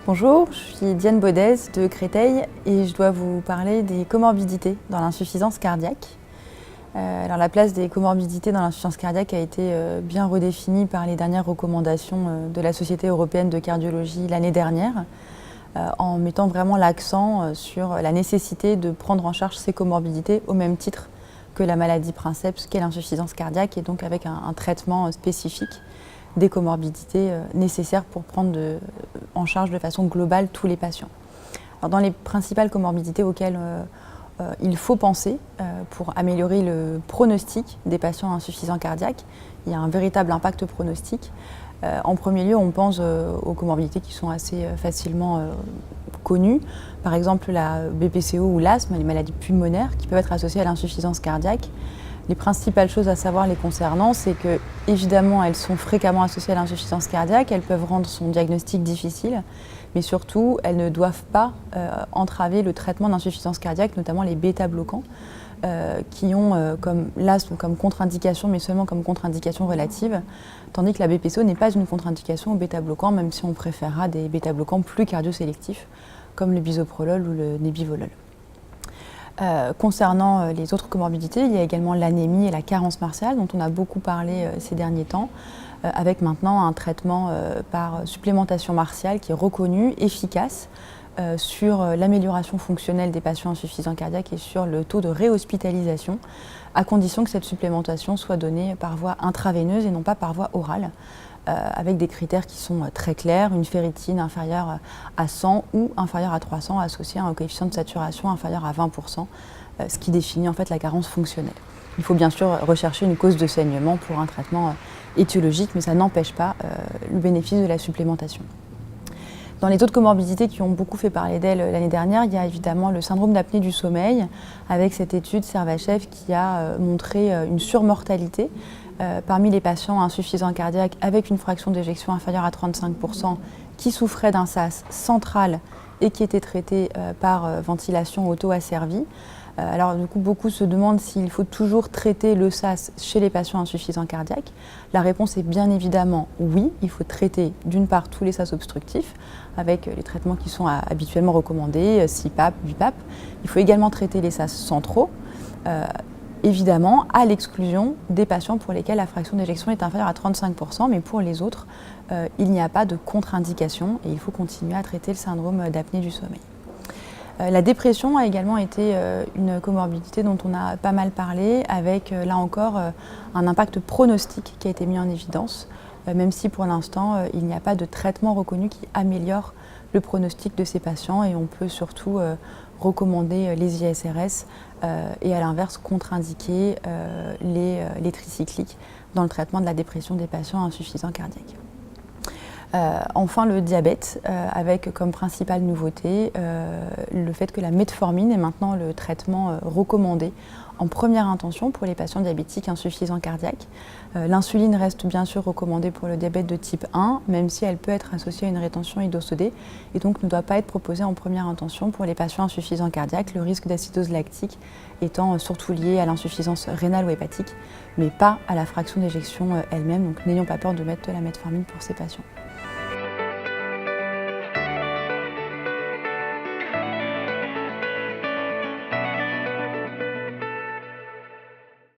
Bonjour, je suis Diane Baudez de Créteil et je dois vous parler des comorbidités dans l'insuffisance cardiaque. Alors la place des comorbidités dans l'insuffisance cardiaque a été bien redéfinie par les dernières recommandations de la Société européenne de cardiologie l'année dernière, en mettant vraiment l'accent sur la nécessité de prendre en charge ces comorbidités au même titre que la maladie princeps qu'est l'insuffisance cardiaque, et donc avec un traitement spécifique des comorbidités nécessaires pour prendre en charge de façon globale tous les patients. Alors dans les principales comorbidités auxquelles il faut penser pour améliorer le pronostic des patients insuffisants cardiaques, il y a un véritable impact pronostic. En premier lieu, on pense aux comorbidités qui sont assez facilement connues, par exemple la BPCO ou l'asthme, les maladies pulmonaires qui peuvent être associées à l'insuffisance cardiaque. Les principales choses à savoir les concernant, c'est que, évidemment, elles sont fréquemment associées à l'insuffisance cardiaque, elles peuvent rendre son diagnostic difficile, mais surtout, elles ne doivent pas entraver le traitement d'insuffisance cardiaque, notamment les bêta-bloquants, qui ont comme l'asthme comme contre-indication, mais seulement comme contre-indication relative, tandis que la BPCO n'est pas une contre-indication aux bêta-bloquants, même si on préférera des bêta-bloquants plus cardiosélectifs, comme le bisoprolol ou le nebivolol. Concernant les autres comorbidités, il y a également l'anémie et la carence martiale dont on a beaucoup parlé ces derniers temps, avec maintenant un traitement par supplémentation martiale qui est reconnu, efficace sur l'amélioration fonctionnelle des patients insuffisants cardiaques et sur le taux de réhospitalisation, à condition que cette supplémentation soit donnée par voie intraveineuse et non pas par voie orale, avec des critères qui sont très clairs, une ferritine inférieure à 100 ou inférieure à 300 associée à un coefficient de saturation inférieur à 20%, ce qui définit en fait la carence fonctionnelle. Il faut bien sûr rechercher une cause de saignement pour un traitement étiologique, mais ça n'empêche pas le bénéfice de la supplémentation. Dans les autres comorbidités qui ont beaucoup fait parler d'elles l'année dernière, il y a évidemment le syndrome d'apnée du sommeil, avec cette étude Servachev qui a montré une surmortalité parmi les patients insuffisants cardiaques avec une fraction d'éjection inférieure à 35% qui souffraient d'un SAS central et qui étaient traités par ventilation auto-asservie. Alors du coup, beaucoup se demandent s'il faut toujours traiter le SAS chez les patients insuffisants cardiaques. La réponse est bien évidemment oui, il faut traiter d'une part tous les SAS obstructifs avec les traitements qui sont habituellement recommandés, CPAP, BiPAP. Il faut également traiter les SAS centraux, évidemment à l'exclusion des patients pour lesquels la fraction d'éjection est inférieure à 35%, mais pour les autres, il n'y a pas de contre-indication et il faut continuer à traiter le syndrome d'apnée du sommeil. La dépression a également été une comorbidité dont on a pas mal parlé, avec là encore un impact pronostique qui a été mis en évidence, même si pour l'instant il n'y a pas de traitement reconnu qui améliore le pronostic de ces patients, et on peut surtout recommander les ISRS et à l'inverse contre-indiquer les tricycliques dans le traitement de la dépression des patients insuffisants cardiaques. Enfin, le diabète, avec comme principale nouveauté le fait que la metformine est maintenant le traitement recommandé en première intention pour les patients diabétiques insuffisants cardiaques. L'insuline reste bien sûr recommandée pour le diabète de type 1, même si elle peut être associée à une rétention hydrosodée et donc ne doit pas être proposée en première intention pour les patients insuffisants cardiaques, le risque d'acidose lactique étant surtout lié à l'insuffisance rénale ou hépatique, mais pas à la fraction d'éjection elle-même, donc n'ayons pas peur de mettre de la metformine pour ces patients.